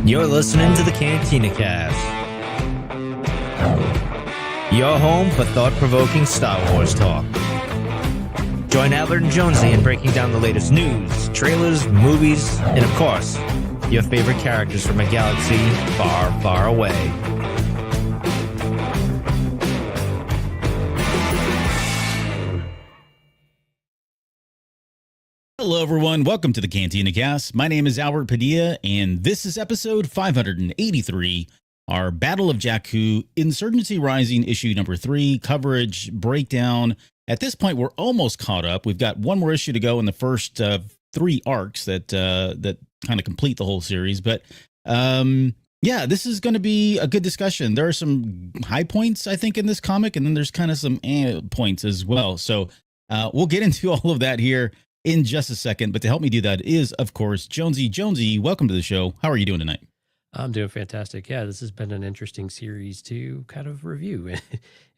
You're listening to the Cantina Cast, your home for thought-provoking Star Wars talk. Join Adelhard and Jonesy in breaking down the latest news, trailers, movies, and of course, your favorite characters from a galaxy far, far away. Hello, everyone. Welcome to the Cantina Cast. My name is Albert Padilla, and this is episode 583, our Battle of Jakku, Insurgency Rising, issue number 3, coverage, breakdown. At this point, we're almost caught up. We've got one more issue to go in the first 3 arcs that kind of complete the whole series. But yeah, this is going to be a good discussion. There are some high points, I think, in this comic, and then there's kind of some points as well. So we'll get into all of that here in just a second, but to help me do that is, of course, Jonesy. Jonesy, welcome to the show. How are you doing tonight? I'm doing fantastic. Yeah, this has been an interesting series to kind of review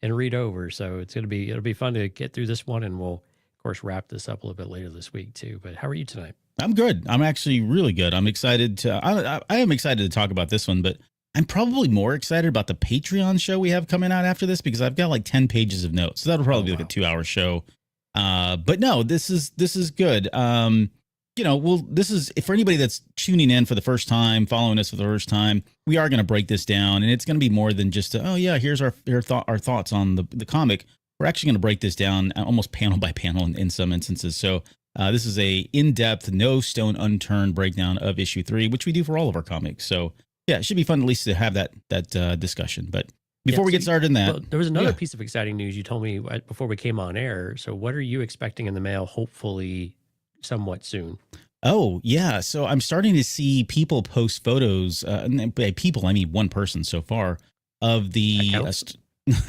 and read over. So it'll be fun to get through this one, and we'll of course wrap this up a little bit later this week too. But how are you tonight? I'm good. I'm actually really good. I'm excited to. I am excited to talk about this one, but I'm probably more excited about the Patreon show we have coming out after this because I've got like 10 pages of notes. So that'll probably be like a 2-hour show. But no, this is good. This is for anybody that's tuning in for the first time, following us for the first time. We are going to break this down, and it's going to be more than just here's our thoughts on the comic. We're actually going to break this down almost panel by panel in some instances. So this is a in-depth, no stone unturned breakdown of issue 3, which we do for all of our comics. So yeah, it should be fun at least to have that discussion. But before we get started in that, well, there was another piece of exciting news you told me before we came on air. So what are you expecting in the mail, hopefully somewhat soon? Oh, yeah. So I'm starting to see people post photos, by people, I mean one person so far, of the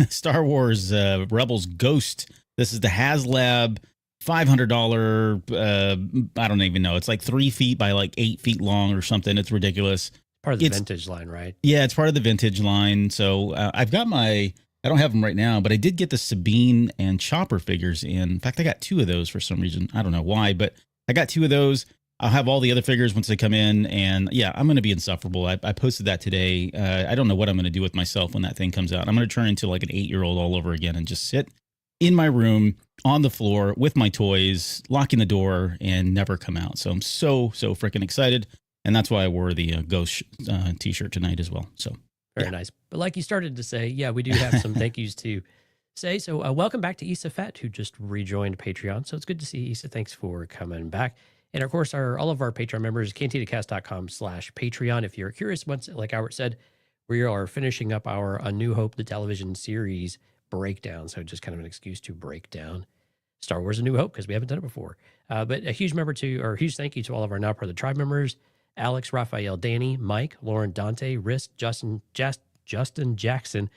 Star Wars Rebels Ghost. This is the HasLab $500, I don't even know. It's like 3 feet by like 8 feet long or something. It's ridiculous. Part of the vintage line, right? Yeah, it's part of the vintage line. So I've got I don't have them right now, but I did get the Sabine and Chopper figures in. In fact, I got 2 of those for some reason. I don't know why, but I got 2 of those. I'll have all the other figures once they come in. And yeah, I'm going to be insufferable. I posted that today. I don't know what I'm going to do with myself when that thing comes out. I'm going to turn into like an 8-year-old all over again and just sit in my room on the floor with my toys, locking the door, and never come out. So I'm so freaking excited. And that's why I wore the Ghost t-shirt tonight as well. So very nice. But like you started to say, yeah, we do have some thank yous to say. So welcome back to Issa Fett, who just rejoined Patreon. So it's good to see Issa. Thanks for coming back. And of course, all of our Patreon members, cantinacast.com/Patreon. If you're curious, once, like Albert said, we are finishing up our A New Hope, the television series breakdown. So just kind of an excuse to break down Star Wars A New Hope because we haven't done it before. But a huge thank you to all of our Now Part of the Tribe members: Alex, Raphael, Danny, Mike, Lauren, Dante, Risk, Justin Jackson,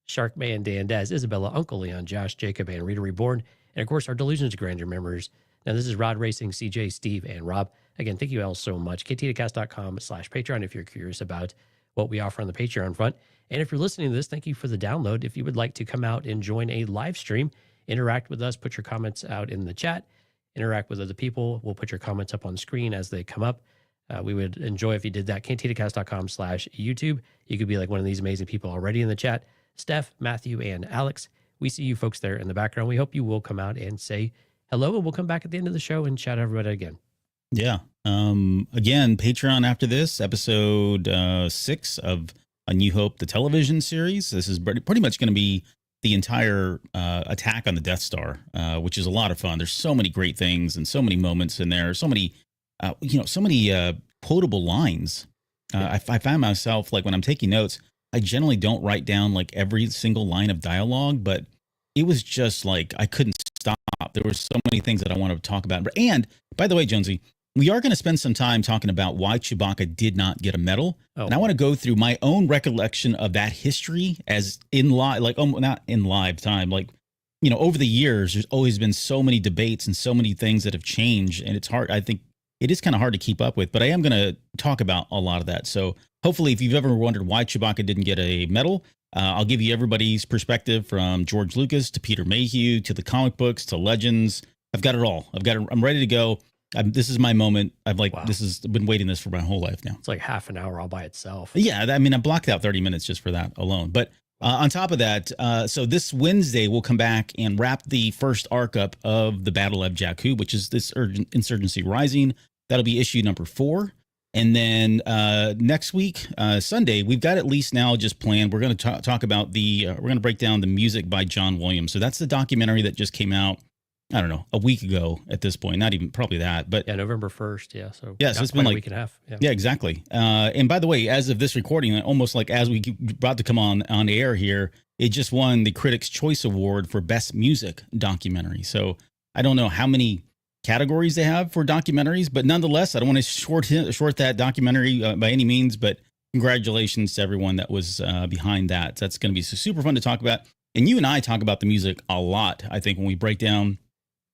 Sharkman, Dan, Daz, Isabella, Uncle Leon, Josh, Jacob, and Rita Reborn. And of course, our Delusions of Grandeur members. Now, this is Rod Racing, CJ, Steve, and Rob. Again, thank you all so much. KTDcast.com/Patreon if you're curious about what we offer on the Patreon front. And if you're listening to this, thank you for the download. If you would like to come out and join a live stream, interact with us, put your comments out in the chat, interact with other people. We'll put your comments up on screen as they come up. We would enjoy if you did that. KTDcast.com/YouTube. You could be like one of these amazing people already in the chat. Steph, Matthew, and Alex. We see you folks there in the background. We hope you will come out and say hello, and we'll come back at the end of the show and chat everybody again. Yeah. Again, Patreon after this, episode 6 of A New Hope, the television series. This is pretty much going to be the entire attack on the Death Star, which is a lot of fun. There's so many great things and so many moments in there. So many quotable lines. I find myself, like when I'm taking notes, I generally don't write down like every single line of dialogue, but it was just like I couldn't stop. There were so many things that I wanted to talk about. And by the way, Jonesy, we are going to spend some time talking about why Chewbacca did not get a medal. Oh. And I want to go through my own recollection of that history as in live, like not in live time, like, over the years, there's always been so many debates and so many things that have changed. And it's hard. I think it is kind of hard to keep up with, but I am going to talk about a lot of that. So hopefully, if you've ever wondered why Chewbacca didn't get a medal, I'll give you everybody's perspective from George Lucas to Peter Mayhew to the comic books to Legends. I've got it all. I'm ready to go. This is my moment. Wow. I've been waiting this for my whole life now. It's like half an hour all by itself. Yeah, I mean, I blocked out 30 minutes just for that alone. But on top of that, so this Wednesday we'll come back and wrap the first arc up of the Battle of Jakku, which is this Insurgency Rising. That'll be issue number 4. And then next week, Sunday, we've got at least now just planned. We're going to talk about we're going to break down the music by John Williams. So that's the documentary that just came out, I don't know, a week ago at this point. Not even probably that, but yeah, November 1st. Yeah. So it's been like a week and a half. Yeah, exactly. And by the way, as of this recording, almost like as we about to come on air here, it just won the Critics' Choice Award for Best Music Documentary. So I don't know how many categories they have for documentaries, but nonetheless, I don't want to short that documentary by any means, but congratulations to everyone that was behind that. That's going to be super fun to talk about. And you and I talk about the music a lot, I think, when we break down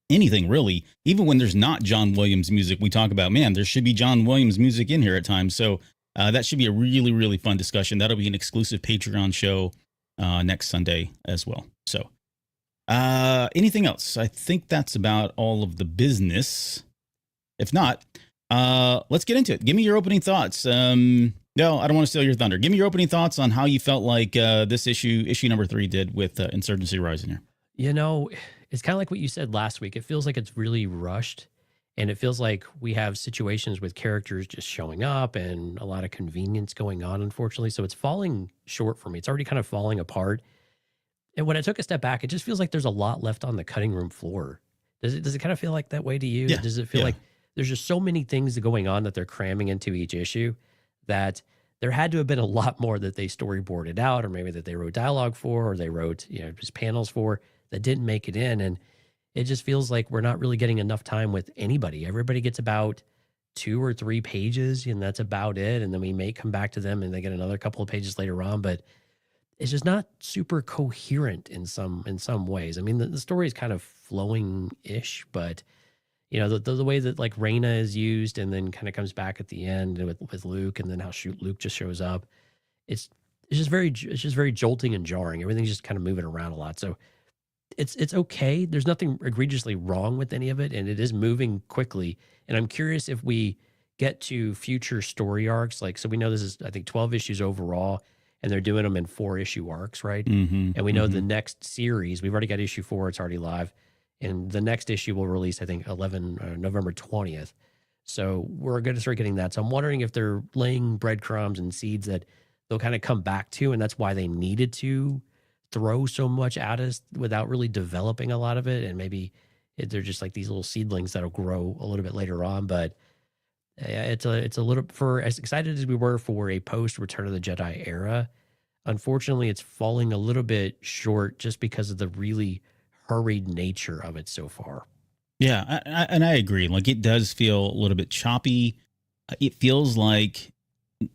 anything really. Even when there's not John Williams music, we talk about, man, there should be John Williams music in here at times. So that should be a really, really fun discussion. That'll be an exclusive Patreon show next Sunday as well. So anything else? I think that's about all of the business. If not, let's get into it. Give me your opening thoughts. No, I don't want to steal your thunder. Give me your opening thoughts on how you felt like this issue number 3 did with Insurgency Rising here. You know, it's kind of like what you said last week. It feels like it's really rushed, and it feels like we have situations with characters just showing up and a lot of convenience going on, unfortunately. So it's falling short for me. It's already kind of falling apart. And when I took a step back, it just feels like there's a lot left on the cutting room floor. Does it kind of feel like that way to you? Yeah. Does it feel like there's just so many things going on that they're cramming into each issue that there had to have been a lot more that they storyboarded out, or maybe that they wrote dialogue for, or they wrote, just panels for, that didn't make it in. And it just feels like we're not really getting enough time with anybody. Everybody gets about 2 or 3 pages, and that's about it. And then we may come back to them and they get another couple of pages later on, but it's just not super coherent in some ways. I mean, the story is kind of flowing-ish, but the way that like Reyna is used and then kind of comes back at the end with Luke, and then how Luke just shows up, it's just very jolting and jarring. Everything's just kind of moving around a lot. So it's okay. There's nothing egregiously wrong with any of it, and it is moving quickly. And I'm curious if we get to future story arcs. Like, so we know this is, I think, 12 issues overall, and they're doing them in 4-issue arcs, right? Mm-hmm, and we know the next series, we've already got issue 4, it's already live. And the next issue will release, I think, November 20th. So we're going to start getting that. So I'm wondering if they're laying breadcrumbs and seeds that they'll kind of come back to, and that's why they needed to throw so much at us without really developing a lot of it. And maybe they're just like these little seedlings that'll grow a little bit later on. But it's a little, for as excited as we were for a post Return of the Jedi era, unfortunately, it's falling a little bit short just because of the really hurried nature of it so far. Yeah, and I agree. Like, it does feel a little bit choppy. It feels like,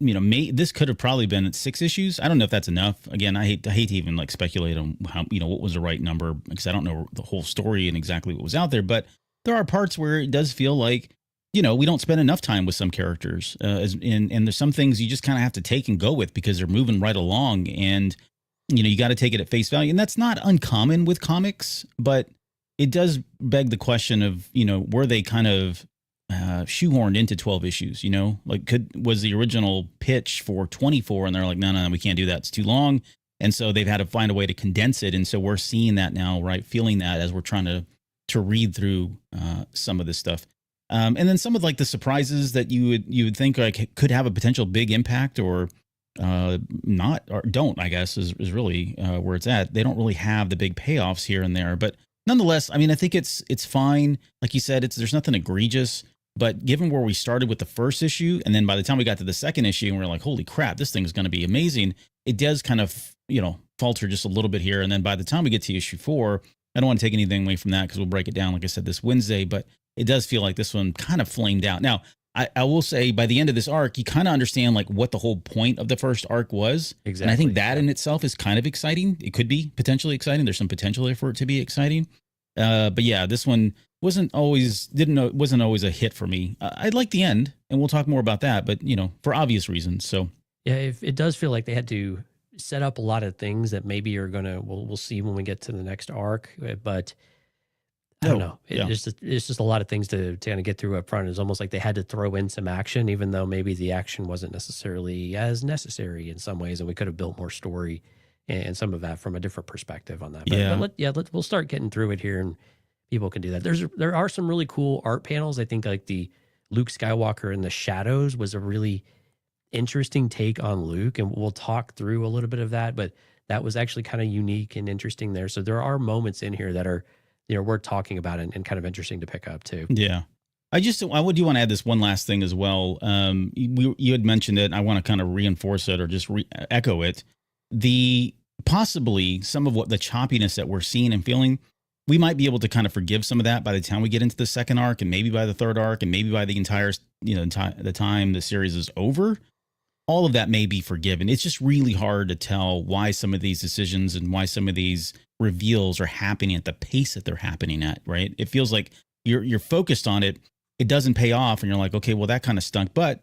this could have probably been at 6 issues. I don't know if that's enough. Again, I hate to even like speculate on how, what was the right number, because I don't know the whole story and exactly what was out there. But there are parts where it does feel like, we don't spend enough time with some characters, and there's some things you just kind of have to take and go with because they're moving right along, and you got to take it at face value. And that's not uncommon with comics, but it does beg the question of, were they kind of shoehorned into 12 issues, like was the original pitch for 24, and they're like, no, we can't do that. It's too long. And so they've had to find a way to condense it. And so we're seeing that now, right? Feeling that as we're trying to read through some of this stuff. And then some of like the surprises that you would think like could have a potential big impact or not, or don't, I guess is really where it's at. They don't really have the big payoffs here and there, but nonetheless, I mean, I think it's fine. Like you said, there's nothing egregious, but given where we started with the first issue, and then by the time we got to the second issue and we're like, holy crap, this thing's going to be amazing. It does kind of, falter just a little bit here. And then by the time we get to issue 4, I don't want to take anything away from that because we'll break it down, like I said, this Wednesday, but it does feel like this one kind of flamed out. Now, I will say by the end of this arc, you kind of understand like what the whole point of the first arc was. Exactly. And I think that in itself is kind of exciting. It could be potentially exciting. There's some potential there for it to be exciting. But yeah, this one wasn't always a hit for me. I like the end, and we'll talk more about that, but for obvious reasons. So yeah, it does feel like they had to set up a lot of things that maybe are we'll see when we get to the next arc. But I don't know. It's just a lot of things to kind of get through up front. It's almost like they had to throw in some action, even though maybe the action wasn't necessarily as necessary in some ways, and we could have built more story and some of that from a different perspective on that. But we'll start getting through it here, and people can do that. There are some really cool art panels. I think like the Luke Skywalker in the shadows was a really interesting take on Luke, and we'll talk through a little bit of that, but that was actually kind of unique and interesting there. So there are moments in here that are, worth talking about and kind of interesting to pick up too. Yeah. I do want to add this one last thing as well. You had mentioned it, and I want to kind of reinforce it or just echo it. Possibly some of what the choppiness that we're seeing and feeling, we might be able to kind of forgive some of that by the time we get into the second arc, and maybe by the third arc, and maybe by the entire, the time the series is over. All of that may be forgiven. It's just really hard to tell why some of these decisions and why some of these reveals are happening at the pace that they're happening at, right? It feels like you're focused on it. It doesn't pay off, and you're like, okay, well, that kind of stunk. But,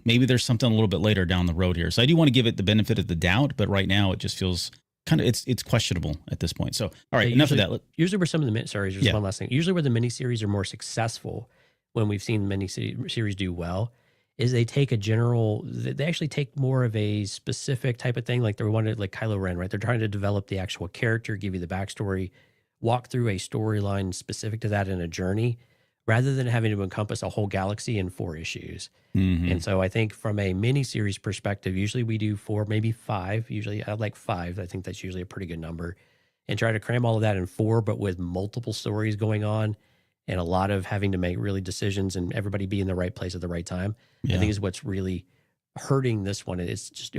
maybe there's something a little bit later down the road here. So I do want to give it the benefit of the doubt, but right now it just feels kind of, it's questionable at this point. So, all right, enough of that. Usually where some of the, one last thing. Usually where the miniseries are more successful, when we've seen miniseries do well, is they actually take more of a specific type of thing. Like they wanted, like Kylo Ren, right? They're trying to develop the actual character, give you the backstory, walk through a storyline specific to that in a journey, rather than having to encompass a whole galaxy in 4 issues. Mm-hmm. And so I think from a miniseries perspective, usually we do 4, maybe 5. Usually I like 5. I think that's usually a pretty good number. And try to cram all of that in 4, but with multiple stories going on and a lot of having to make really decisions and everybody be in the right place at the right time. Yeah. I think is what's really hurting this one. It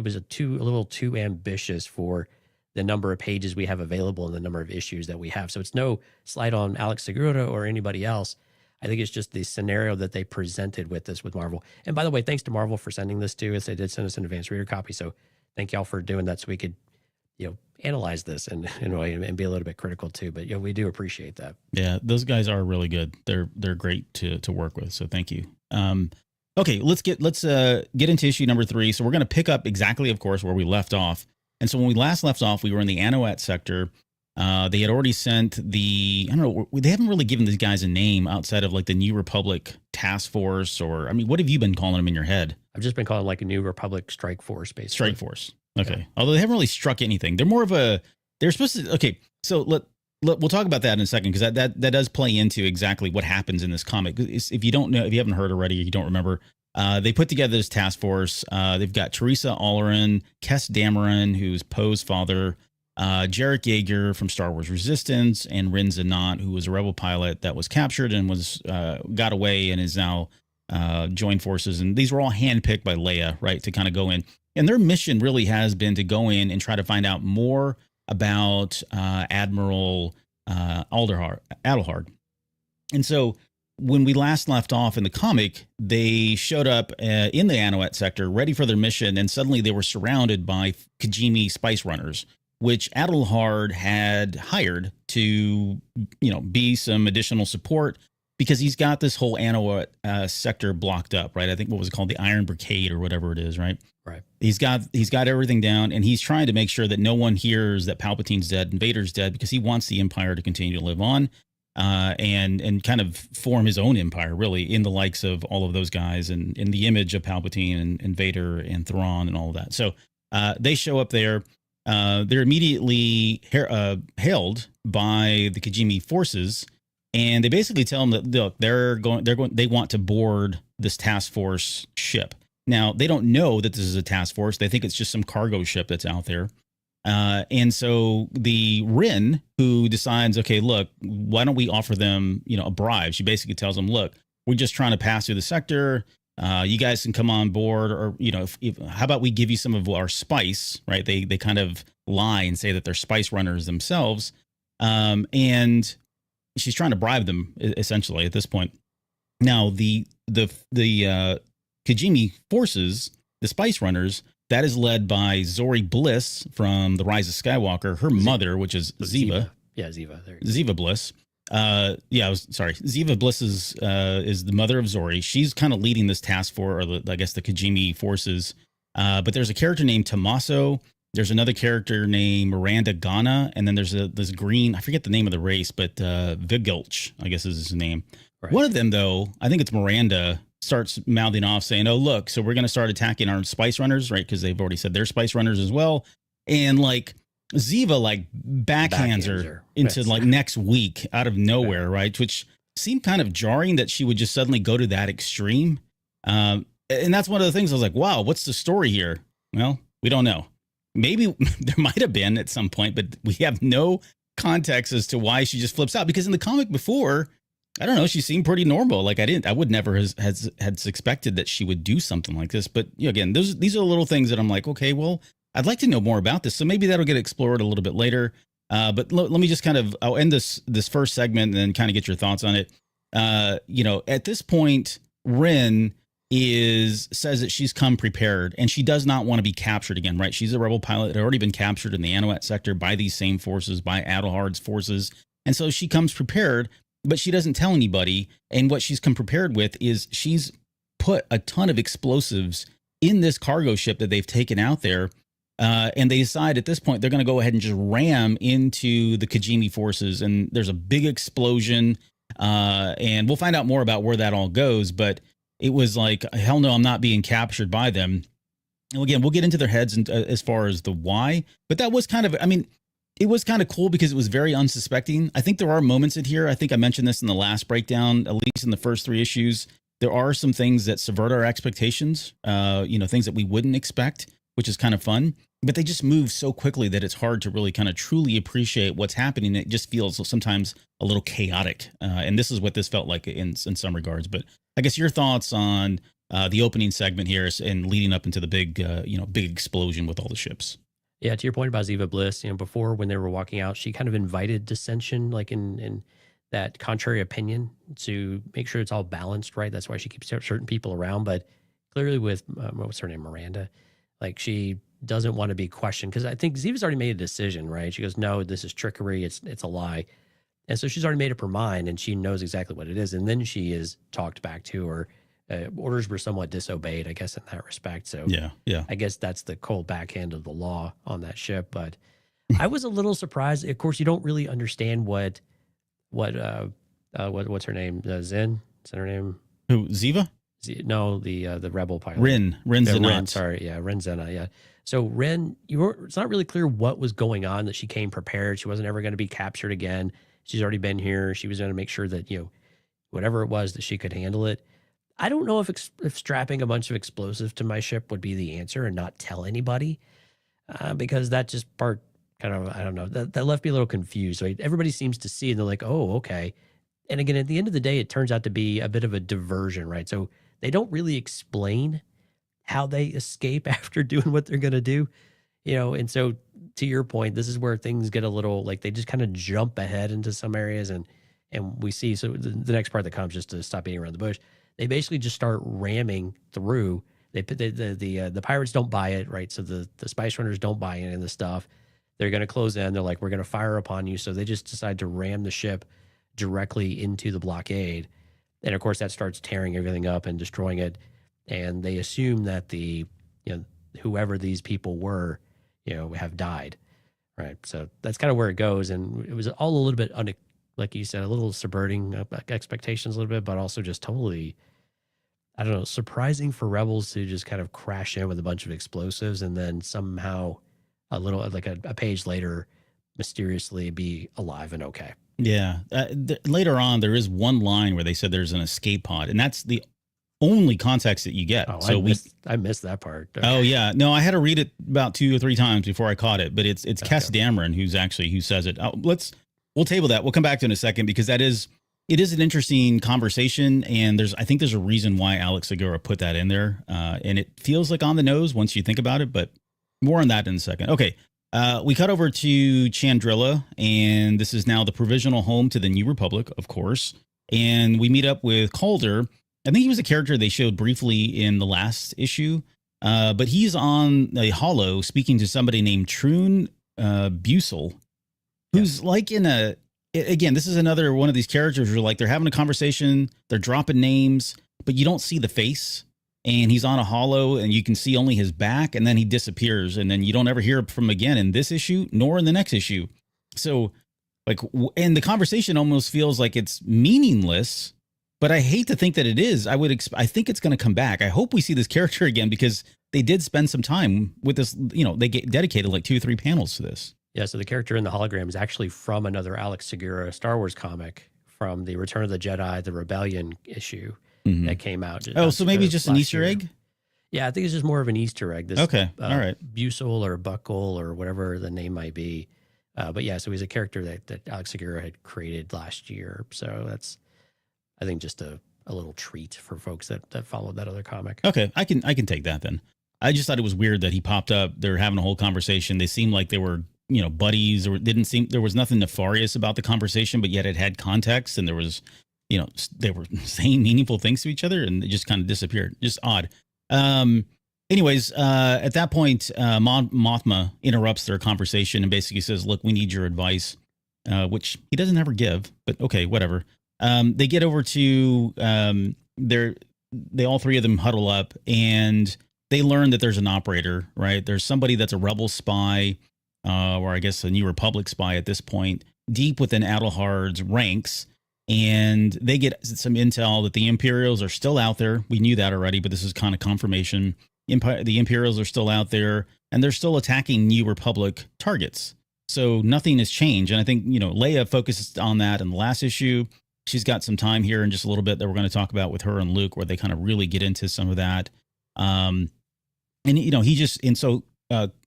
was a little too ambitious for the number of pages we have available and the number of issues that we have. So it's no slight on Alex Segura or anybody else. I think it's just the scenario that they presented with this with Marvel. And by the way, thanks to Marvel for sending this to us. They did send us an advanced reader copy. So thank y'all for doing that so we could, analyze this and be a little bit critical too. But we do appreciate that. Yeah, those guys are really good. They're great to work with. So thank you. Okay, let's get into issue number 3. So we're going to pick up exactly, of course, where we left off. And so when we last left off, we were in the Anoat sector. They had already sent they haven't really given these guys a name outside of like the New Republic Task Force, or, what have you been calling them in your head? I've just been calling like a New Republic Strike Force, basically. Strike Force. Okay. Yeah. Although they haven't really struck anything. They're more of they're supposed to, okay. So we'll talk about that in a second, because that does play into exactly what happens in this comic. If you don't know, if you haven't heard already, you don't remember, they put together this task force. They've got Teresa Allerin, Kes Dameron, who's Poe's father, Jarek Yeager from Star Wars Resistance, and Rin Zanat, who was a rebel pilot that was captured and got away and is now joined forces. And these were all handpicked by Leia, right, to kind of go in. And their mission really has been to go in and try to find out more about Admiral Adelhard. And so when we last left off in the comic, they showed up in the Anoat sector, ready for their mission, and suddenly they were surrounded by Kijimi spice runners, which Adelhard had hired to, be some additional support, because he's got this whole Anoat sector blocked up, right? I think what was it called, the Iron Brigade or whatever it is, right? Right. He's got everything down, and he's trying to make sure that no one hears that Palpatine's dead and Vader's dead, because he wants the Empire to continue to live on, and kind of form his own empire, really, in the likes of all of those guys, and in the image of Palpatine and Vader and Thrawn and all of that. So they show up there. They're immediately hailed by the Kijimi forces, and they basically tell them that, look, they want to board this task force ship. Now, they don't know that this is a task force. They think it's just some cargo ship that's out there. And so the Rin, who decides, okay, look, why don't we offer them, a bribe? She basically tells them, look, we're just trying to pass through the sector. You guys can come on board, or, how about we give you some of our spice, right? They kind of lie and say that they're spice runners themselves. And she's trying to bribe them, essentially, at this point. Now, the Kijimi forces, the spice runners, that is led by Zori Bliss from The Rise of Skywalker, her mother, which is Ziva. Yeah, Ziva. Ziva Bliss. Ziva Bliss is the mother of Zori. She's kind of leading this task force, or I guess the Kijimi forces. But there's a character named Tommaso There's another character named Miranda Ghana, and then there's this green, I forget the name of the race, but Vigulch, I guess is his name. Right. One of them, though, I think it's Miranda, starts mouthing off saying, oh, look, so we're going to start attacking our spice runners, right? Because they've already said they're spice runners as well. And like Ziva like backhands her into like next week out of nowhere, right? Which seemed kind of jarring that she would just suddenly go to that extreme. And that's one of the things I was like, wow, what's the story here? Well, we don't know. Maybe there might have been at some point, but we have no context as to why she just flips out. Because in the comic before, I don't know, she seemed pretty normal. Like I would never had expected that she would do something like this. But you know, again, these are little things that I'm like, okay, well, I'd like to know more about this. So maybe that'll get explored a little bit later. But let me just I'll end this first segment and then kind of get your thoughts on it. You know, at this point, Ren says that she's come prepared and she does not want to be captured again, right? She's a rebel pilot, had already been captured in the Anuat sector by these same forces, by Adelhard's forces. And so she comes prepared, but she doesn't tell anybody. And what she's come prepared with is she's put a ton of explosives in this cargo ship that they've taken out there. And they decide at this point, they're going to go ahead and just ram into the Kajimi forces. And there's a big explosion. And we'll find out more about where that all goes. But it was like, hell no, I'm not being captured by them. And again, we'll get into their heads and, as far as the why. But that was kind of, I mean, it was kind of cool because it was very unsuspecting. I think there are moments in here. I think I mentioned this in the last breakdown, at least in the first 3 issues. There are some things that subvert our expectations, you know, things that we wouldn't expect, which is kind of fun. But they just move so quickly that it's hard to really kind of truly appreciate what's happening. It just feels sometimes a little chaotic. And this is what this felt like in some regards. But I guess your thoughts on the opening segment here and leading up into the big, big explosion with all the ships. Yeah, to your point about Ziva Bliss, you know, before when they were walking out, she kind of invited dissension, like in that contrary opinion, to make sure it's all balanced, right? That's why she keeps certain people around. But clearly with, what's her name, Miranda, like she doesn't want to be questioned because I think Ziva's already made a decision, right? She goes, no, this is trickery. It's a lie. And so she's already made up her mind and she knows exactly what it is. And then she is talked back to, or orders were somewhat disobeyed, I guess, in that respect. So yeah, I guess that's the cold backhand of the law on that ship. But I was a little surprised. Of course, you don't really understand what's her name? Zen? Is that her name? Who, Ziva? No, the rebel pilot. Ren Zenat. Sorry, yeah, Ren Zena, yeah. So Ren, it's not really clear what was going on, that she came prepared. She wasn't ever going to be captured again. She's already been here. She was going to make sure that, you know, whatever it was, that she could handle it. I don't know if strapping a bunch of explosives to my ship would be the answer and not tell anybody, because that just part kind of, I don't know, that left me a little confused. So everybody seems to see and they're like, oh, okay. And again, at the end of the day, it turns out to be a bit of a diversion, right? So they don't really explain how they escape after doing what they're going to do, you know? And so to your point, this is where things get a little, like they just kind of jump ahead into some areas. And we see, so the next part that comes, just to stop beating around the bush, they basically just start ramming through. They put the pirates don't buy it, right? So the spice runners don't buy any of the stuff. They're going to close in. They're like, we're going to fire upon you. So they just decide to ram the ship directly into the blockade. And of course that starts tearing everything up and destroying it. And they assume that whoever these people were, you know, have died. Right. So that's kind of where it goes. And it was all a little bit, like you said, a little subverting expectations a little bit, but also just totally, I don't know, surprising for rebels to just kind of crash in with a bunch of explosives and then somehow a little, like a page later, mysteriously be alive and okay. Yeah. Later on, there is one line where they said there's an escape pod, and that's the only context that you get. Oh, so I missed that part. Okay. Oh yeah. No, I had to read it about 2 or 3 times before I caught it, but it's Cass Dameron who says it. We'll table that. We'll come back to it in a second, because it is an interesting conversation. And I think there's a reason why Alex Segura put that in there. And it feels like on the nose once you think about it, but more on that in a second. Okay. We cut over to Chandrilla, and this is now the provisional home to the New Republic, of course. And we meet up with Calder. I think he was a character they showed briefly in the last issue, but he's on a holo speaking to somebody named Troon Busel, who's like again, this is another one of these characters where like they're having a conversation, they're dropping names, but you don't see the face. and he's on a holo, and you can see only his back, and then he disappears, and then you don't ever hear from him again in this issue nor in the next issue. So, like, and the conversation almost feels like it's meaningless. But I hate to think that it is. I think it's going to come back. I hope we see this character again, because they did spend some time with this. They dedicated like 2 or 3 panels to this. Yeah, so the character in the hologram is actually from another Alex Segura Star Wars comic from the Return of the Jedi, the Rebellion issue that came out. Oh, so maybe just an Easter egg? Yeah, I think it's just more of an Easter egg. This, okay, all right. Busel or Buckle or whatever the name might be. But yeah, so he's a character that Alex Segura had created last year. So that's, I think, just a little treat for folks that followed that other comic. Okay, I can take that then. I just thought it was weird that he popped up. They're having a whole conversation. They seemed like they were, buddies, or there was nothing nefarious about the conversation, but yet it had context, and there was, they were saying meaningful things to each other, and it just kind of disappeared. Just odd. Anyways, at that point, Mothma interrupts their conversation and basically says, "Look, we need your advice," which he doesn't ever give, but okay, whatever. They get over to they all 3 of them huddle up, and they learn that there's an operator, right? There's somebody that's a rebel spy, or I guess a New Republic spy at this point, deep within Adelhard's ranks. And they get some intel that the Imperials are still out there. We knew that already, but this is kind of confirmation. The Imperials are still out there, and they're still attacking New Republic targets. So nothing has changed. And I think, Leia focused on that in the last issue. She's got some time here in just a little bit that we're going to talk about with her and Luke, where they kind of really get into some of that. And he just, and so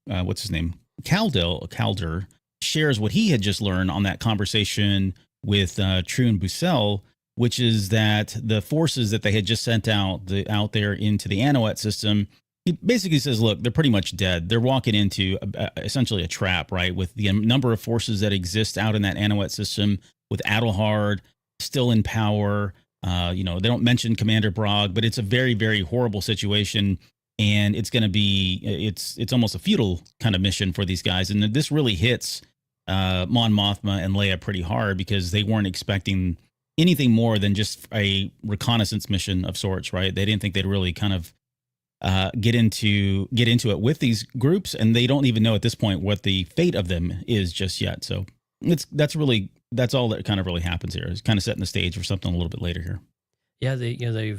what's his name? Calder shares what he had just learned on that conversation with True and Bucell, which is that the forces that they had just sent out there into the Anoet system, he basically says, look, they're pretty much dead. They're walking into essentially a trap, right? With the number of forces that exist out in that Anoet system, with Adelhard still in power. They don't mention Commander Brogg, but it's a very, very horrible situation. And it's going to be, it's almost a futile kind of mission for these guys. And this really hits Mon Mothma and Leia pretty hard, because they weren't expecting anything more than just a reconnaissance mission of sorts, right? They didn't think they'd really kind of get into it with these groups, and they don't even know at this point what the fate of them is just yet. So that's all that kind of really happens here. It's kind of setting the stage for something a little bit later here. Yeah, the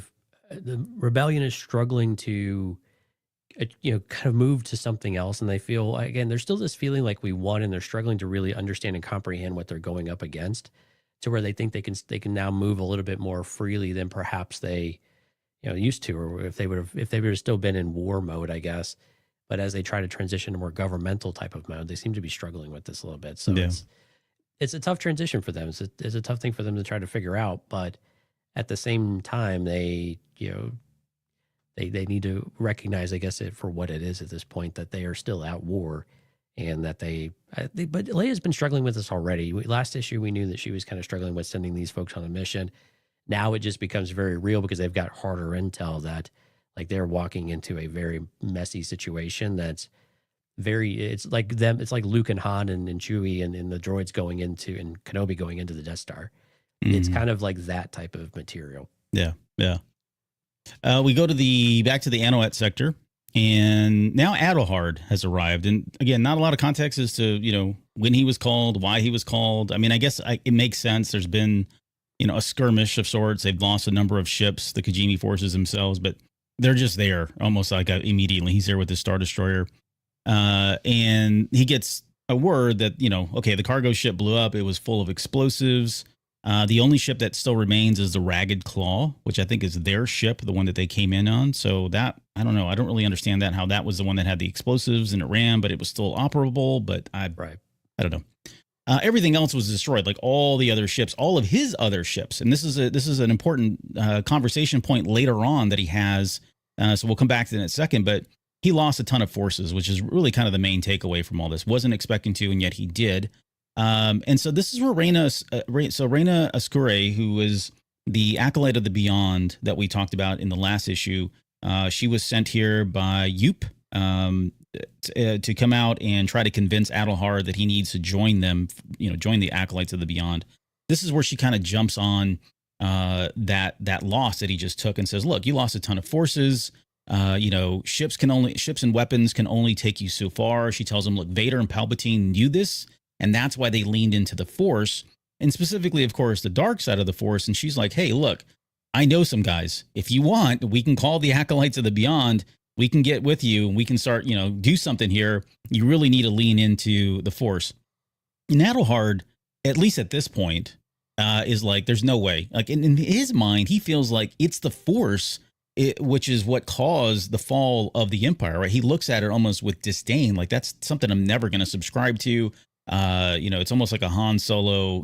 rebellion is struggling to kind of move to something else, and they feel, again, there's still this feeling like we won, and they're struggling to really understand and comprehend what they're going up against, to where they think they can now move a little bit more freely than perhaps they used to, or if they would have still been in war mode, I guess. But as they try to transition to more governmental type of mode, they seem to be struggling with this a little bit. So it's a tough transition for them. It's a tough thing for them to try to figure out, but at the same time, they need to recognize, I guess, it for what it is at this point, that they are still at war, and that but Leia's been struggling with this already. Last issue, we knew that she was kind of struggling with sending these folks on a mission. Now it just becomes very real, because they've got harder intel that, like, they're walking into a very messy situation that's it's like Luke and Han and Chewie and the droids going into, and Kenobi going into the Death Star. Mm-hmm. It's kind of like that type of material. Yeah. Yeah. We go back to the Anoet sector, and now Adelhard has arrived. And again, not a lot of context as to, when he was called, why he was called. I mean, I guess it makes sense. There's been, a skirmish of sorts. They've lost a number of ships, the Kajimi forces themselves, but they're just there almost like immediately. He's there with his Star Destroyer. And he gets a word that, okay, the cargo ship blew up. It was full of explosives. The only ship that still remains is the Ragged Claw, which I think is their ship, the one that they came in on. So that, I don't know. I don't really understand how that was the one that had the explosives and it ran, but it was still operable. But I don't know. Everything else was destroyed, like all the other ships, all of his other ships. And this is an important conversation point later on that he has. So we'll come back to that in a second. But he lost a ton of forces, which is really kind of the main takeaway from all this. Wasn't expecting to, and yet he did. And so this is where Reyna Ascure, who is the acolyte of the Beyond that we talked about in the last issue, she was sent here by Yoop to come out and try to convince Adelhard that he needs to join them, join the acolytes of the Beyond. This is where she kind of jumps on that loss that he just took and says, look, you lost a ton of forces. Ships and weapons can only take you so far. She tells him, look, Vader and Palpatine knew this, and that's why they leaned into the Force, and specifically, of course, the dark side of the Force. And she's like, hey, look, I know some guys. If you want, we can call the Acolytes of the Beyond. We can get with you and we can start, do something here. You really need to lean into the Force. And Adelhard, at least at this point, is like, there's no way. Like in his mind, he feels like it's the Force, which is what caused the fall of the Empire, right? He looks at it almost with disdain. Like, that's something I'm never going to subscribe to. It's almost like a Han Solo,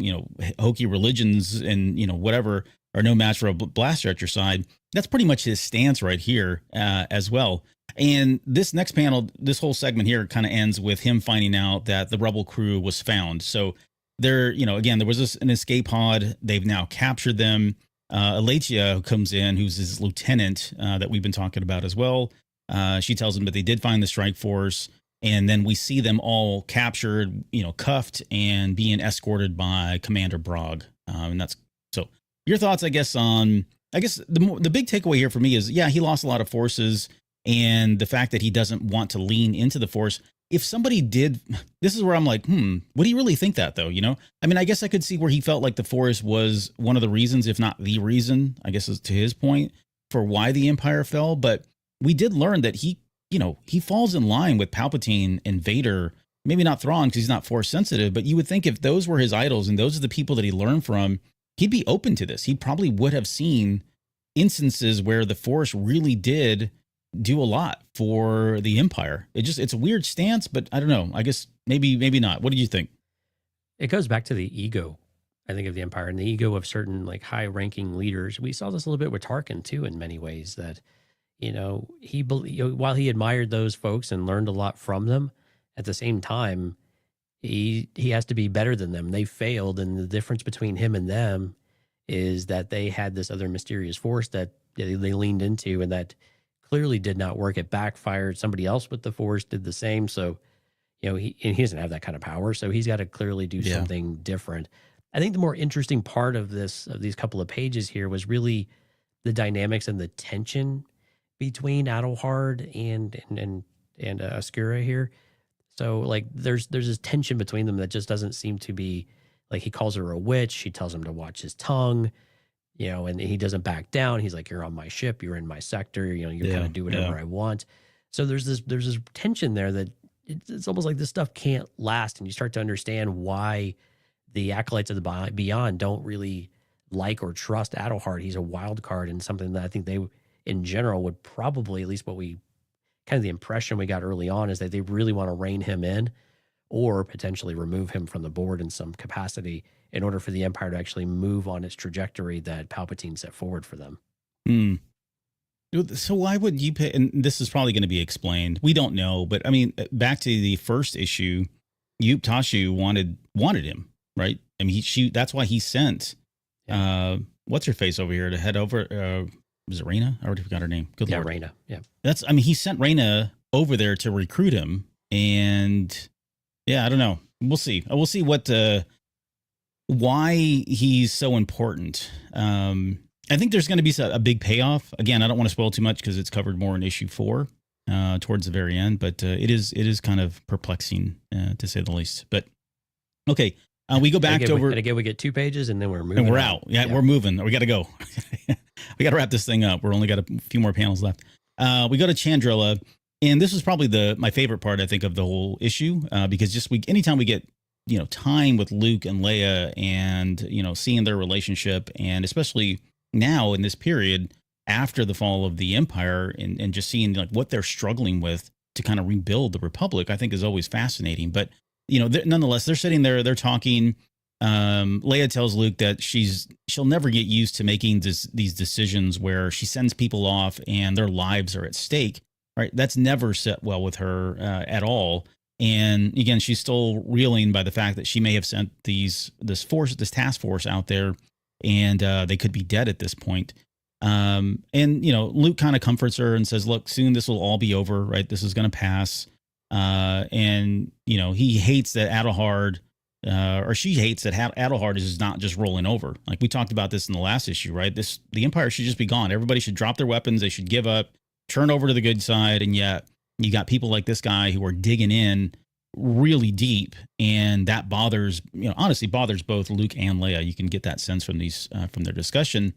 hokey religions and, whatever are no match for a blaster at your side. That's pretty much his stance right here as well. And this next panel, this whole segment here kind of ends with him finding out that the rebel crew was found. So there, again, there was an escape pod. They've now captured them. Aletia, who comes in, who's his lieutenant that we've been talking about as well. She tells him that they did find the strike force. And then we see them all captured, cuffed and being escorted by Commander Brogg. And that's so your thoughts, I guess, on, the big takeaway here for me is, yeah, he lost a lot of forces, and the fact that he doesn't want to lean into the Force. If somebody did, this is where I'm like, would he really think that though? I guess I could see where he felt like the Force was one of the reasons, if not the reason, I guess is to his point, for why the Empire fell. But we did learn that he falls in line with Palpatine and Vader, maybe not Thrawn because he's not Force sensitive, but you would think if those were his idols and those are the people that he learned from, he'd be open to this. He probably would have seen instances where the Force really did do a lot for the Empire. It's a weird stance, but I don't know. I guess maybe not. What do you think? It goes back to the ego, I think, of the Empire and the ego of certain like high-ranking leaders. We saw this a little bit with Tarkin too, in many ways, that while he admired those folks and learned a lot from them, at the same time, he has to be better than them. They failed, and the difference between him and them is that they had this other mysterious force that they leaned into, and that clearly did not work. It backfired. Somebody else with the Force did the same. So, he doesn't have that kind of power. So he's got to clearly do something different. I think the more interesting part of these couple of pages here was really the dynamics and the tension between Adelhard and Oscura here. So like there's this tension between them that just doesn't seem to be, like, he calls her a witch. She tells him to watch his tongue. And he doesn't back down. He's like, you're on my ship. You're in my sector. You're going to do whatever I want. So there's this tension there that it's almost like this stuff can't last. And you start to understand why the Acolytes of the Beyond don't really like or trust Adelhard. He's a wild card, and something that I think they, in general, would probably, at least what we, kind of the impression we got early on, is that they really want to rein him in or potentially remove him from the board in some capacity, in order for the Empire to actually move on its trajectory that Palpatine set forward for them. So why would you pay? And this is probably going to be explained. We don't know, but I mean, back to the first issue, Yup Tashu wanted him, right? I mean, that's why he sent, what's her face over here to head over. Was it Reyna? I already forgot her name. Good Lord. Reyna. Yeah. He sent Reyna over there to recruit him, and I don't know. We'll see. We'll see why he's so important. I think there's going to be a big payoff. Again, I don't want to spoil too much because it's covered more in issue 4 towards the very end, but it is kind of perplexing to say the least. But okay, we go back over. And again, we get 2 pages and then we're moving. And we're out. Yeah, we're moving. We got to go. We got to wrap this thing up. We're only got a few more panels left. We go to Chandrila, and this is probably my favorite part, I think, of the whole issue, because anytime we get time with Luke and Leia, and seeing their relationship, and especially now in this period after the fall of the Empire, and just seeing like what they're struggling with to kind of rebuild the Republic, I think is always fascinating. But nonetheless, they're sitting there, they're talking. Leia tells Luke that she'll never get used to making these decisions where she sends people off and their lives are at stake. Right? That's never set well with her at all. And again, she's still reeling by the fact that she may have sent this task force out there, and they could be dead at this point. And Luke kind of comforts her and says, "Look, soon this will all be over, right? This is going to pass." And he hates that Adelhard, or she hates that Adelhard is not just rolling over. Like we talked about this in the last issue, right? The Empire should just be gone. Everybody should drop their weapons. They should give up. turn over to the good side, and yet you got people like this guy who are digging in really deep, and that bothers, honestly bothers both Luke and Leia. You can get that sense from these from their discussion.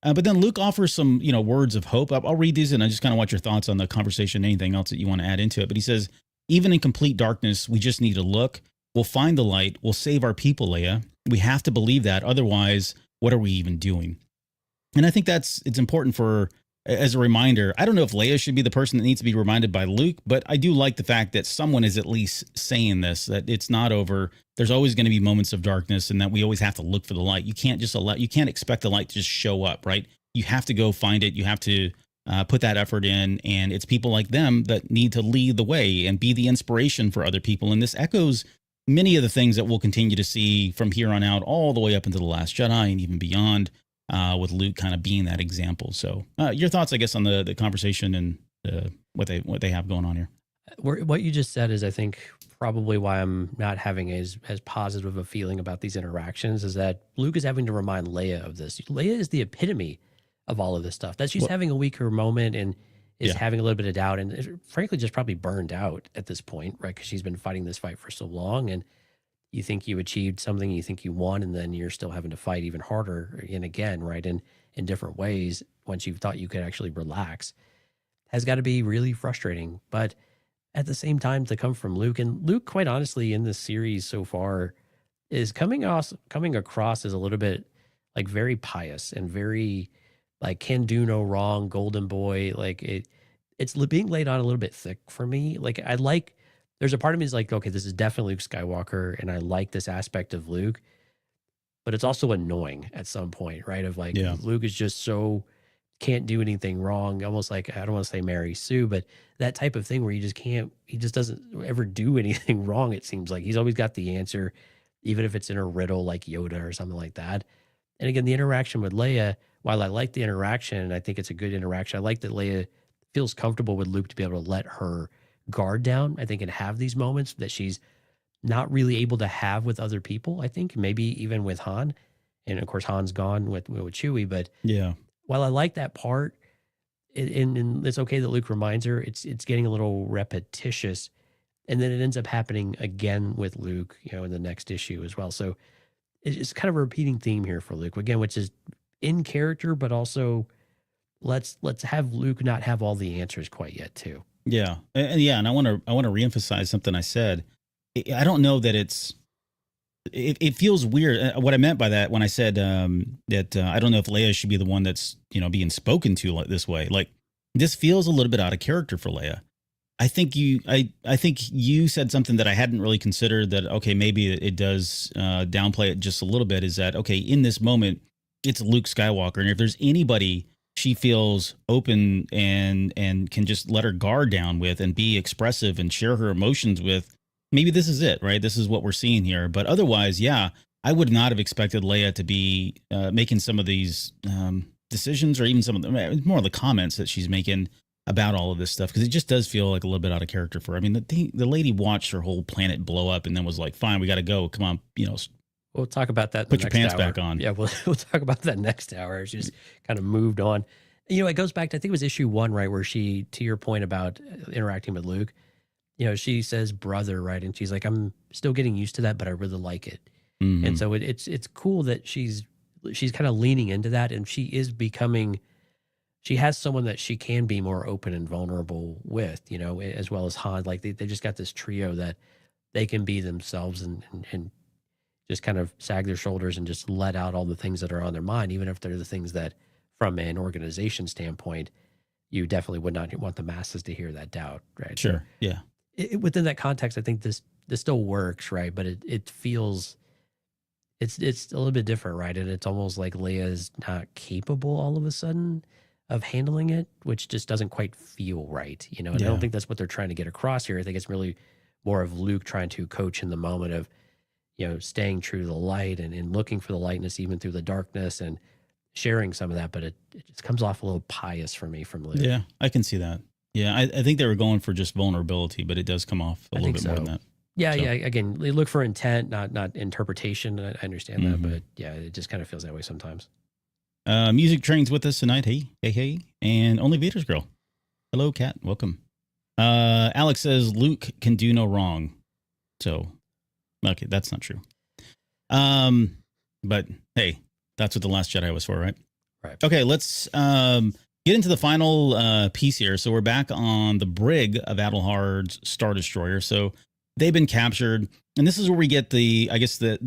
But then Luke offers some, words of hope. I'll read these and I just kind of want your thoughts on the conversation, anything else that you want to add into it. But he says, even in complete darkness, we just need to look. We'll find the light. We'll save our people, Leia. We have to believe that. Otherwise, what are we even doing? And I think it's important as a reminder. I don't know if Leia should be the person that needs to be reminded by Luke, but I do like the fact that someone is at least saying this, that it's not over. There's always going to be moments of darkness, and that we always have to look for the light. You can't expect the light to just show up, right? You have to go find it. You have to put that effort in, and it's people like them that need to lead the way and be the inspiration for other people. And this echoes many of the things that we'll continue to see from here on out, all the way up into The Last Jedi and even beyond. With Luke kind of being that example. So your thoughts, I guess, on the conversation and what they have going on here. What you just said is, I think, probably why I'm not having as positive a feeling about these interactions, is that Luke is having to remind Leia of this. Leia is the epitome of all of this stuff. That she's having a weaker moment and is having a little bit of doubt, and is, frankly, just probably burned out at this point, right? Because she's been fighting this fight for so long, and you think you achieved something, you think you won, and then you're still having to fight even harder and again, right? In different ways, once you've thought you could actually relax, has got to be really frustrating. But at the same time, to come from Luke, and Luke, quite honestly, in this series so far, is coming across as a little bit like very pious and very like can do no wrong, golden boy. Like it's being laid on a little bit thick for me. Like there's a part of me is like, okay, this is definitely Luke Skywalker, and I like this aspect of Luke, but it's also annoying at some point, right? Of like, Luke is just so can't do anything wrong, almost like, I don't want to say Mary Sue, but that type of thing where he just doesn't ever do anything wrong. It seems like he's always got the answer, even if it's in a riddle like Yoda or something like that. And again, the interaction with Leia, while I like the interaction, and I think it's a good interaction, I like that Leia feels comfortable with Luke to be able to let her guard down, I think, and have these moments that she's not really able to have with other people. I think maybe even with Han, and of course Han's gone with Chewie. But while I like that part, and it's okay that Luke reminds her, it's getting a little repetitious, and then it ends up happening again with Luke, in the next issue as well. So it's kind of a repeating theme here for Luke again, which is in character, but also let's have Luke not have all the answers quite yet too. Yeah. And I want to reemphasize something I said. I don't know that it feels weird. What I meant by that when I said that I don't know if Leia should be the one that's, being spoken to like this way. Like, this feels a little bit out of character for Leia. I think you said something that I hadn't really considered, that, okay, maybe it does downplay it just a little bit, is that, okay, in this moment, it's Luke Skywalker. And if there's anybody she feels open and can just let her guard down with and be expressive and share her emotions with, maybe this is it, right? This is what we're seeing here. But otherwise, I would not have expected Leia to be making some of these decisions, or even some of the more of the comments that she's making about all of this stuff, because it just does feel like a little bit out of character for her. I mean, the lady watched her whole planet blow up and then was like, fine, we got to go. Come on, we'll talk about that. Put your pants back on. Yeah, we'll talk about that next hour. She's kind of moved on. It goes back to, I think it was issue 1, right, where she, to your point about interacting with Luke, she says brother, right, and she's like, I'm still getting used to that, but I really like it. Mm-hmm. And so it's cool that she's kind of leaning into that, and she has someone that she can be more open and vulnerable with, as well as Han. Like they just got this trio that they can be themselves and just kind of sag their shoulders and just let out all the things that are on their mind, even if they're the things that, from an organization standpoint, you definitely would not want the masses to hear that doubt, right? Sure, yeah. Within that context, I think this still works, right? But it feels, it's a little bit different, right? And it's almost like Leia's not capable all of a sudden of handling it, which just doesn't quite feel right, And I don't think that's what they're trying to get across here. I think it's really more of Luke trying to coach in the moment of, staying true to the light and looking for the lightness even through the darkness and sharing some of that. But it just comes off a little pious for me from Luke. Yeah, I can see that. Yeah, I think they were going for just vulnerability, but it does come off a little bit more than that. Yeah, so. Yeah. Again, they look for intent, not interpretation. I understand that, but it just kind of feels that way sometimes. Music Train's with us tonight. Hey. And Only Vader's Girl. Hello, Kat. Welcome. Alex says Luke can do no wrong. So, okay, that's not true. But hey, that's what The Last Jedi was for, right? Right. Okay, let's get into the final piece here. So we're back on the brig of Adelhard's Star Destroyer. So they've been captured, and this is where we get the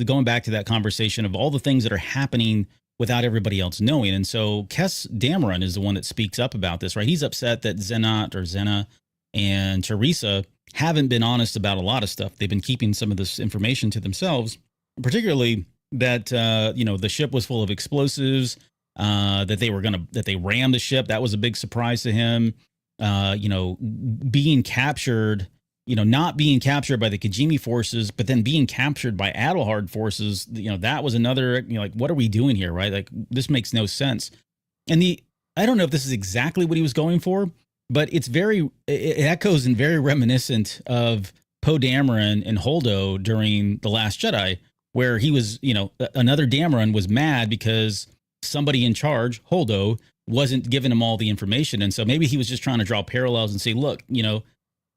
going back to that conversation of all the things that are happening without everybody else knowing. And so Kes Dameron is the one that speaks up about this, right? He's upset that Zena and Teresa haven't been honest about a lot of stuff. They've been keeping some of this information to themselves, particularly that the ship was full of explosives, that they rammed the ship. That was a big surprise to him. Being captured, not being captured by the Kijimi forces, but then being captured by Adelhard forces, that was another, like, what are we doing here, right? Like, this makes no sense. And I don't know if this is exactly what he was going for, but it echoes and very reminiscent of Poe Dameron and Holdo during The Last Jedi, where he was, another Dameron was mad because somebody in charge, Holdo, wasn't giving him all the information. And so maybe he was just trying to draw parallels and say, look,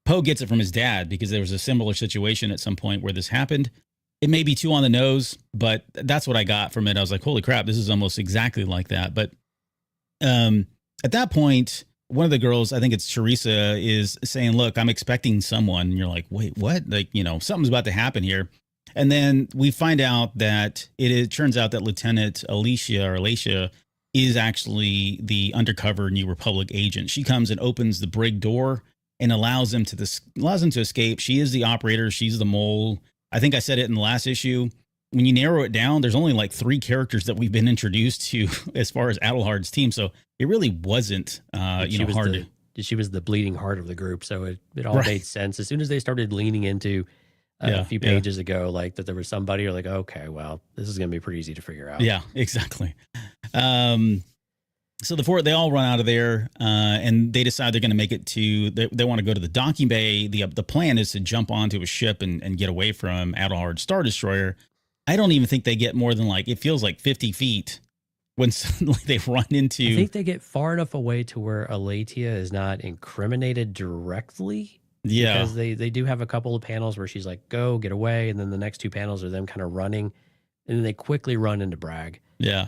Poe gets it from his dad, because there was a similar situation at some point where this happened. It may be too on the nose, but that's what I got from it. I was like, holy crap, this is almost exactly like that. But at that point, one of the girls, I think it's Teresa, is saying, look, I'm expecting someone. And you're like, wait, what? Like, something's about to happen here. And then we find out that it turns out that Lieutenant Alicia is actually the undercover New Republic agent. She comes and opens the brig door and allows them to escape. She is the operator. She's the mole. I think I said it in the last issue. When you narrow it down, there's only like 3 characters that we've been introduced to as far as Adelhard's team. So it really wasn't, hard to. She was the bleeding heart of the group. So it all made sense. As soon as they started leaning into a few pages ago, like that there was somebody, you're like, okay, well, this is going to be pretty easy to figure out. Yeah, exactly. So they all run out of there, and they decide they're going to make it they want to go to the docking bay. The plan is to jump onto a ship and get away from Adelhard's Star Destroyer. I don't even think they get more than it feels like 50 feet when suddenly they run into. I think they get far enough away to where Aletia is not incriminated directly. Yeah. Because they do have a couple of panels where she's like, go, get away. And then the next 2 panels are them kind of running. And then they quickly run into Bragg. Yeah.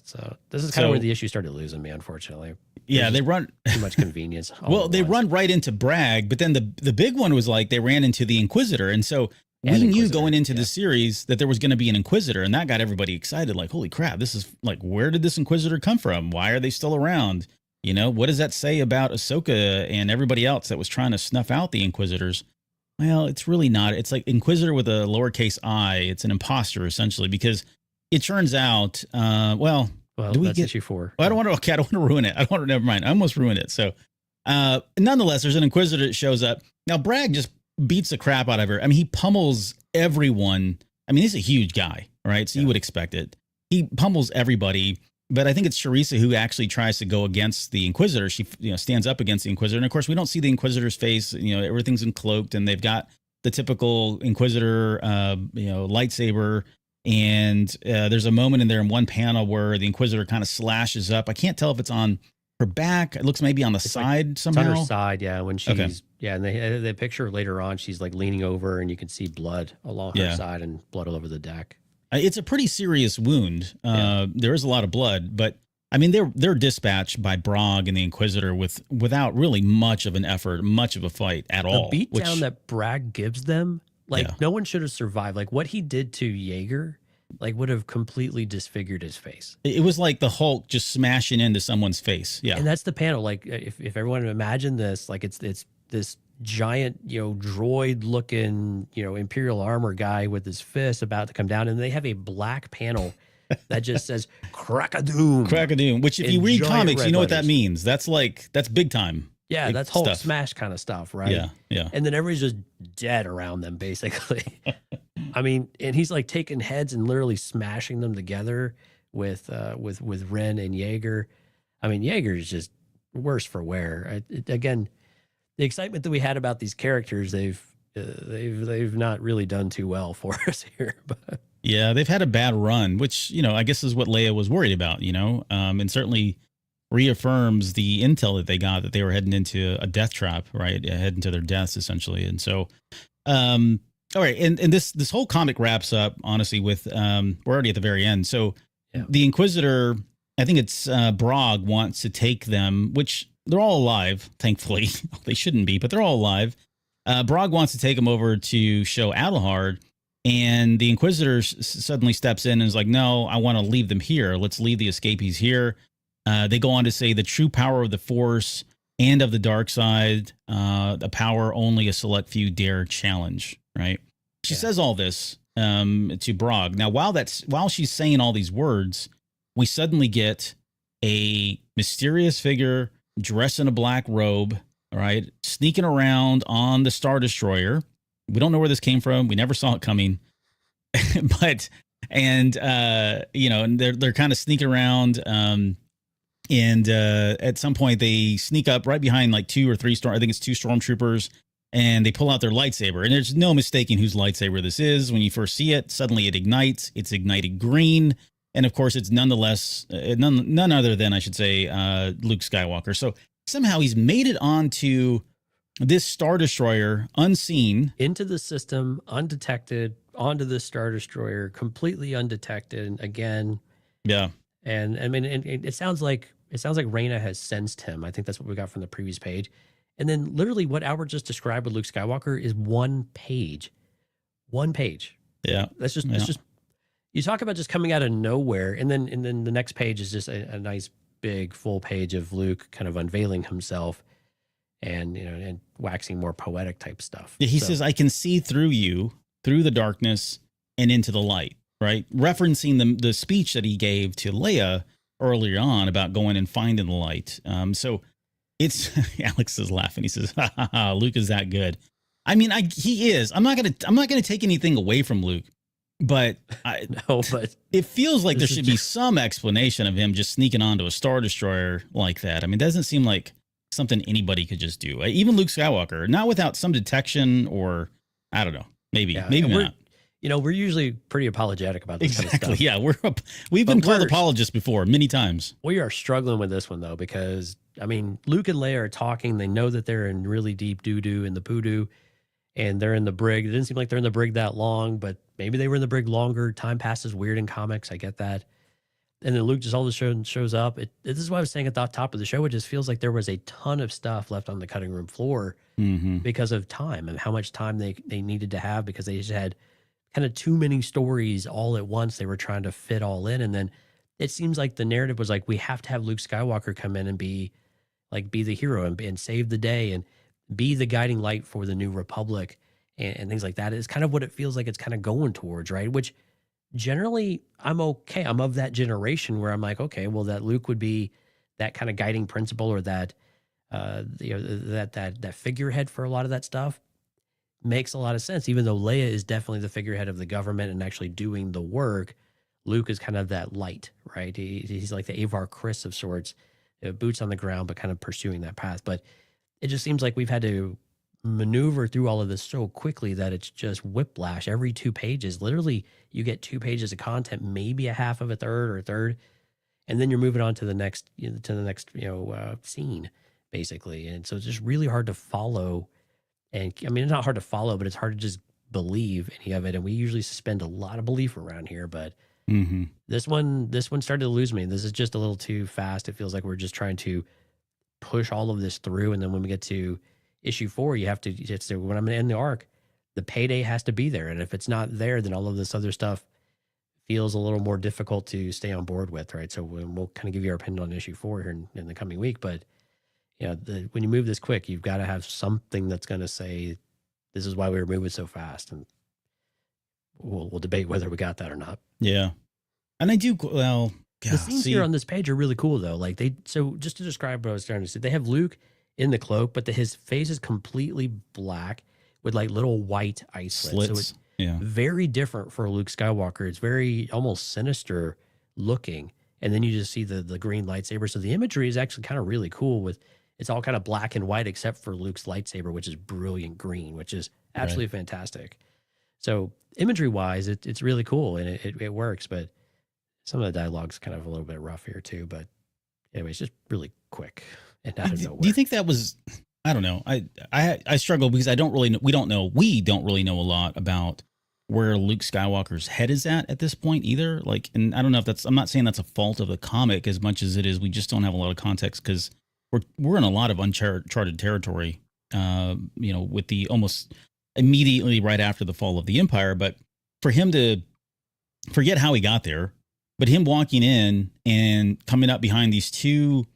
So this is kind of where the issue started losing me, unfortunately. Yeah, they run too much convenience. Well, they run right into Bragg, but then the big one was like they ran into the Inquisitor. And so we knew going into the series that there was going to be an Inquisitor, and that got everybody excited. Like, holy crap, this is like, where did this Inquisitor come from? Why are they still around? What does that say about Ahsoka and everybody else that was trying to snuff out the Inquisitors? Well, it's really not. It's like Inquisitor with a lowercase I. It's an imposter, essentially, because it turns out, well, that's issue 4. Well, I don't want to ruin it. Never mind. I almost ruined it. So, nonetheless, there's an Inquisitor that shows up. Now, Bragg just beats the crap out of her. I mean, he pummels everyone. I mean, he's a huge guy, right? So you would expect it. He pummels everybody. But I think it's Teresa who actually tries to go against the Inquisitor. She stands up against the Inquisitor. And of course, we don't see the Inquisitor's face. Everything's encloaked, and they've got the typical Inquisitor, lightsaber. And there's a moment in there in one panel where the Inquisitor kind of slashes up. I can't tell if it's on her back. It looks maybe on the side somehow. It's on her side, yeah. When she's and they picture later on, she's like leaning over, and you can see blood along her side and blood all over the deck. It's a pretty serious wound. There is a lot of blood, but I mean, they're dispatched by Bragg and the Inquisitor without really much of an effort, much of a fight at all. The beatdown that Bragg gives them, no one should have survived. Like what he did to Jaeger, would have completely disfigured his face. It was like the Hulk just smashing into someone's face. Yeah, and that's the panel. Like if everyone imagine this, it's this giant, droid looking, Imperial armor guy with his fist about to come down, and they have a black panel that just says Crack-a-doom. Crack-a-doom, which if you read comics, you know what that means. That's big time. Yeah, that's Hulk smash kind of stuff, right? Yeah. And then everybody's just dead around them, basically. I mean, and he's like taking heads and literally smashing them together with Ren and Jaeger. I mean, Jaeger is just worse for wear. Again, the excitement that we had about these characters, they've not really done too well for us here. But yeah, they've had a bad run, which I guess is what Leia was worried about. And certainly reaffirms the intel that they got that they were heading into a death trap, right? Heading to their deaths essentially. And so, all right. And this whole comic wraps up honestly with, we're already at the very end. So the Inquisitor, I think it's Brog wants to take them, which they're all alive, thankfully. They shouldn't be, but they're all alive. Brog wants to take them over to show Adelhard, and the Inquisitor suddenly steps in and is like, no, I want to leave them here. Let's leave the escapees here. They go on to say the true power of the Force and of the dark side, the power only a select few dare challenge, right? She says all this to Brog. Now, while she's saying all these words, we suddenly get a mysterious figure dressed in a black robe, all right, sneaking around on the Star Destroyer. We don't know where this came from. We never saw it coming. And they're kind of sneaking around. And at some point they sneak up right behind like two stormtroopers, and they pull out their lightsaber. And there's no mistaking whose lightsaber this is. When you first see it, suddenly it ignites. It's ignited green. And of course, it's nonetheless none other than, I should say, Luke Skywalker. So somehow he's made it onto this Star Destroyer unseen. Into the system, undetected, onto the Star Destroyer, completely undetected again. Yeah. And I mean, it sounds like Reyna has sensed him. I think that's what we got from the previous page. And then literally what Albert just described with Luke Skywalker is one page. One page. Yeah. That's just you talk about just coming out of nowhere. And then the next page is just a nice big full page of Luke kind of unveiling himself and, and waxing more poetic type stuff. Yeah, he says, I can see through you, through the darkness and into the light, right? Referencing the speech that he gave to Leia earlier on about going and finding the light. So it's Alex is laughing. He says, Luke is that good. I mean, he is. I'm not gonna take anything away from Luke, but it feels like there should be some explanation of him just sneaking onto a Star Destroyer like that. I mean, it doesn't seem like something anybody could just do. Even Luke Skywalker, not without some detection, or I don't know, maybe not. We're usually pretty apologetic about this kind of stuff. Yeah, we've been called apologists before many times. We are struggling with this one though, because I mean, Luke and Leia are talking. They know that they're in really deep doo-doo in the poodoo, and they're in the brig. It didn't seem like they're in the brig that long, but maybe they were in the brig longer. Time passes weird in comics. I get that. And then Luke just all of a sudden shows up. This is what I was saying at the top of the show. It just feels like there was a ton of stuff left on the cutting room floor because of time and how much time they needed to have, because they just had kind of too many stories all at once. They were trying to fit all in. And then it seems like the narrative was like, we have to have Luke Skywalker come in and be the hero and save the day and be the guiding light for the New Republic and things like that. Is kind of what it feels like it's kind of going towards, right? Which generally I'm okay. I'm of that generation where I'm like, okay, well, that Luke would be that kind of guiding principle, or that that figurehead for a lot of that stuff. Makes a lot of sense, even though Leia is definitely the figurehead of the government and actually doing the work. Luke is kind of that light, right? He's like the Avar Chris of sorts, boots on the ground, but kind of pursuing that path. But it just seems like we've had to maneuver through all of this so quickly that it's just whiplash. Every 2 pages, literally, you get 2 pages of content, maybe a half of a third, and then you're moving on to the next, scene, basically. And so it's just really hard to follow. And I mean, it's not hard to follow, but it's hard to just believe any of it. And we usually suspend a lot of belief around here, but this one started to lose me. This is just a little too fast. It feels like we're just trying to push all of this through. And then when we get to issue 4, you have to, when I'm going to end the arc, the payday has to be there. And if it's not there, then all of this other stuff feels a little more difficult to stay on board with, right? So we'll kind of give you our opinion on issue 4 here in the coming week. But when you move this quick, you've got to have something that's going to say, this is why we were moving so fast. And we'll debate whether we got that or not. Yeah. And I do, the scenes here on this page are really cool though. Like so just to describe what I was trying to say, they have Luke in the cloak, but his face is completely black with like little white ice slits. So it's very different for Luke Skywalker. It's very almost sinister looking. And then you just see the green lightsaber. So the imagery is actually kind of really cool with, it's all kind of black and white except for Luke's lightsaber, which is brilliant green, which is absolutely fantastic. So imagery wise, it's really cool and it works, but some of the dialogue's kind of a little bit rough here too. But Anyways, just really quick and out of nowhere. Do you think that was? I don't know. I struggle because I don't really know. We don't really know a lot about where Luke Skywalker's head is at this point either. Like, and I don't know if that's. I'm not saying that's a fault of the comic as much as it is we just don't have a lot of context because we're in a lot of uncharted territory. With the almost immediately right after the fall of the Empire, but for him to forget how he got there, but him walking in and coming up behind these two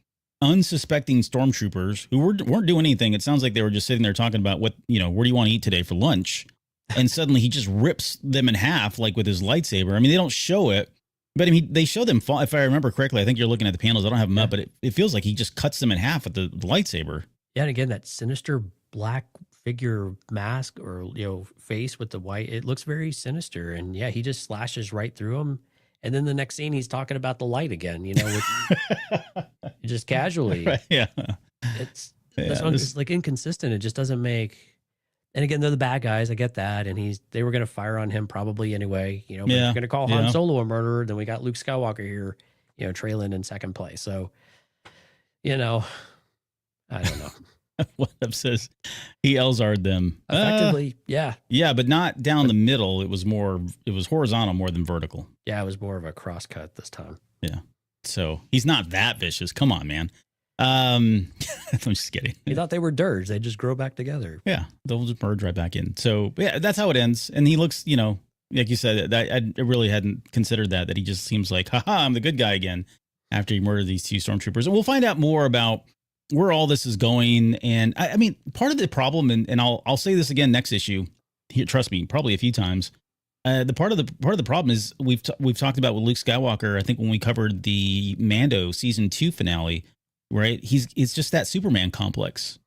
unsuspecting stormtroopers who weren't doing anything. It sounds like they were just sitting there talking about where do you want to eat today for lunch? And suddenly he just rips them in half, like with his lightsaber. I mean, they don't show it, but I mean, they show them fall. If I remember correctly, I think you're looking at the panels. I don't have them up, but it feels like he just cuts them in half with the lightsaber. Yeah. And again, that sinister black figure mask or, face with the white, it looks very sinister. And yeah, he just slashes right through them. And then the next scene, he's talking about the light again, just casually. Right, yeah. It's like inconsistent. It just doesn't make. And again, they're the bad guys. I get that. And they were going to fire on him probably anyway. But if you're going to call Han Solo a murderer, then we got Luke Skywalker here, trailing in second place. So, I don't know. What up says he Elzard them effectively. Yeah, but not down the middle. It was horizontal more than vertical. Yeah, it was more of a cross cut this time. Yeah, so he's not that vicious. Come on, man. I'm just kidding. He thought they were dirge. They just grow back together. Yeah, they'll just merge right back in. So yeah, that's how it ends. And he looks, like you said, that I really hadn't considered that he just seems like, haha, I'm the good guy again after he murdered these two stormtroopers. And we'll find out more about where all this is going. And I mean, part of the problem, and I'll say this again next issue, here, trust me, probably a few times. The part of the problem is we've talked about with Luke Skywalker. I think when we covered the Mando season 2 finale, right? It's just that Superman complex.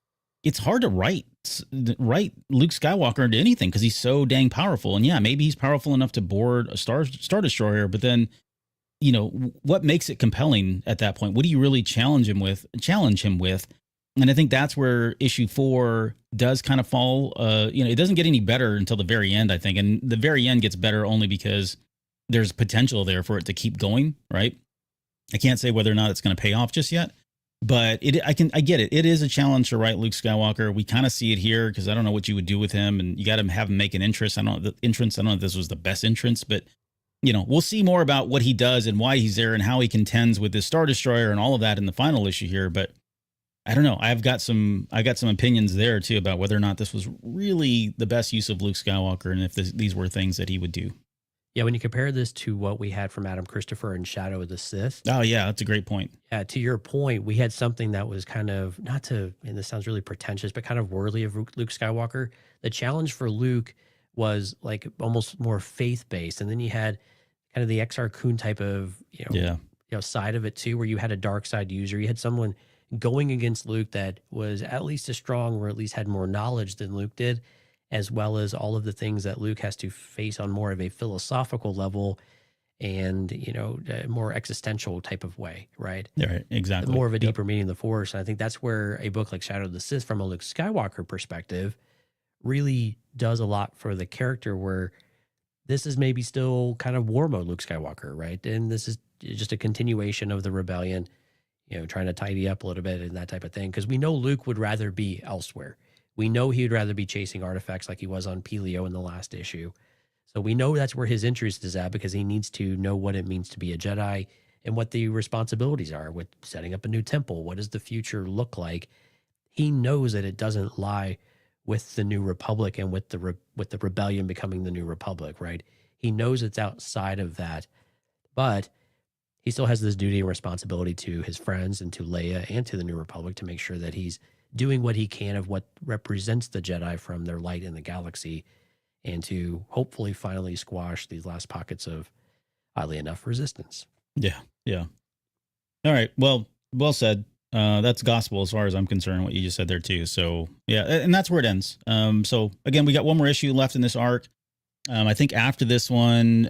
It's hard to write Luke Skywalker into anything because he's so dang powerful. And yeah, maybe he's powerful enough to board a Star Destroyer, but then, what makes it compelling at that point? What do you really challenge him with? And I think that's where issue 4 does kind of fall. It doesn't get any better until the very end, I think. And the very end gets better only because there's potential there for it to keep going, right? I can't say whether or not it's going to pay off just yet, but I get it. It is a challenge to write Luke Skywalker. We kind of see it here because I don't know what you would do with him, and you got to have him make an entrance. I don't know if this was the best entrance, but we'll see more about what he does and why he's there and how he contends with this Star Destroyer and all of that in the final issue here. But I don't know. I got some opinions there too about whether or not this was really the best use of Luke Skywalker and if these were things that he would do. Yeah, when you compare this to what we had from Adam Christopher in Shadow of the Sith. Oh yeah, that's a great point. Yeah, to your point, we had something that was kind of and this sounds really pretentious, but kind of worthy of Luke Skywalker. The challenge for Luke was like almost more faith-based, and then you had kind of the Exar Kun type of side of it too, where you had a dark side user. You had someone going against Luke that was at least as strong or at least had more knowledge than Luke did, as well as all of the things that Luke has to face on more of a philosophical level and, a more existential type of way, right? Right, exactly. More of a deeper meaning of the Force. And I think that's where a book like Shadow of the Sith from a Luke Skywalker perspective really does a lot for the character, where this is maybe still kind of war mode Luke Skywalker, right? And this is just a continuation of the rebellion, trying to tidy up a little bit and that type of thing. Because we know Luke would rather be elsewhere. We know he would rather be chasing artifacts like he was on Pelio in the last issue. So we know that's where his interest is at, because he needs to know what it means to be a Jedi and what the responsibilities are with setting up a new temple. What does the future look like? He knows that it doesn't lie with the New Republic and with the rebellion becoming the New Republic, right? He knows it's outside of that, but he still has this duty and responsibility to his friends and to Leia and to the New Republic to make sure that he's doing what he can of what represents the Jedi from their light in the galaxy, and to hopefully finally squash these last pockets of, oddly enough, resistance. Yeah. All right. Well said. That's gospel as far as I'm concerned, what you just said there too. So yeah, and that's where it ends. So again, we got one more issue left in this arc. I think after this one,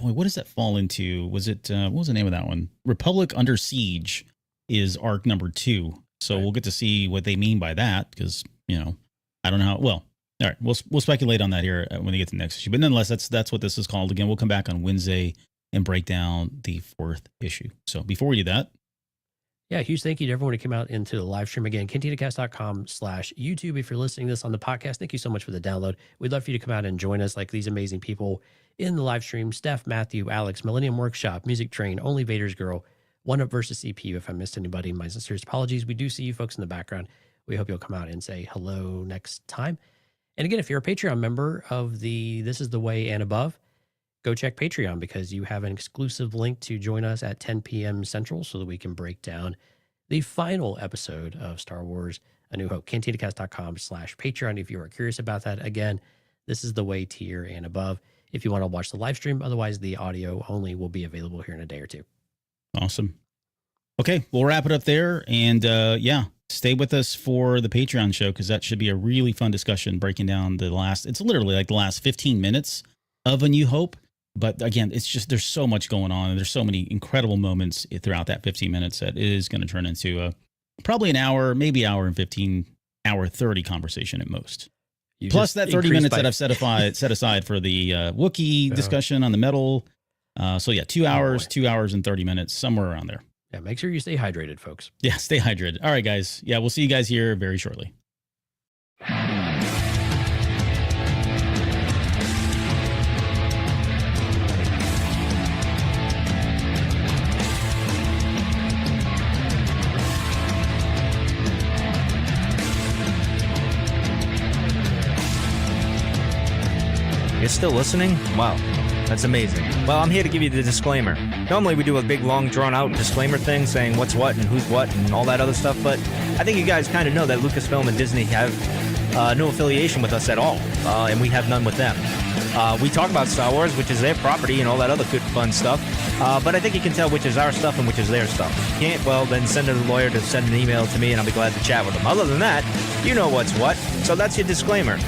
what does that fall into? Was it, what was the name of that one? Republic Under Siege is arc number 2. So We'll get to see what they mean by that, because, I don't know how, well, all right, we'll speculate on that here when we get to the next issue. But nonetheless, that's what this is called. Again, we'll come back on Wednesday and break down the 4th issue. So before we do that. Yeah, huge thank you to everyone who came out into the live stream. Again, cantinacast.com/YouTube. If you're listening to this on the podcast, thank you so much for the download. We'd love for you to come out and join us like these amazing people in the live stream. Steph, Matthew, Alex, Millennium Workshop, Music Train, Only Vader's Girl, One Up versus CPU. If I missed anybody, my sincerest apologies. We do see you folks in the background. We hope you'll come out and say hello next time. And again, if you're a Patreon member of the This Is the Way and above, go check Patreon because you have an exclusive link to join us at 10 p.m. Central so that we can break down the final episode of Star Wars A New Hope. Cantinacast.com/Patreon if you are curious about that. Again, This Is the Way tier and above if you want to watch the live stream. Otherwise, the audio only will be available here in a day or two. Awesome. Okay, we'll wrap it up there. And yeah, stay with us for the Patreon show because that should be a really fun discussion breaking down it's literally like the last 15 minutes of A New Hope. But again, it's just there's so much going on and there's so many incredible moments throughout that 15 minutes that it is going to turn into probably an hour, maybe hour and 15, hour 30 conversation at most. Plus that 30 minutes that I've set aside for the Wookiee discussion on the metal. So yeah, 2 hours, 2 hours and 30 minutes, somewhere around there. Yeah, make sure you stay hydrated, folks. Yeah, stay hydrated. All right, guys. Yeah, we'll see you guys here very shortly. You're still listening? Wow, that's amazing. Well, I'm here to give you the disclaimer. Normally we do a big, long, drawn-out disclaimer thing saying what's what and who's what and all that other stuff, but I think you guys kind of know that Lucasfilm and Disney have no affiliation with us at all, and we have none with them. We talk about Star Wars, which is their property and all that other good, fun stuff, but I think you can tell which is our stuff and which is their stuff. If you can't, well, then send a lawyer to send an email to me, and I'll be glad to chat with them. Other than that, you know what's what, so that's your disclaimer.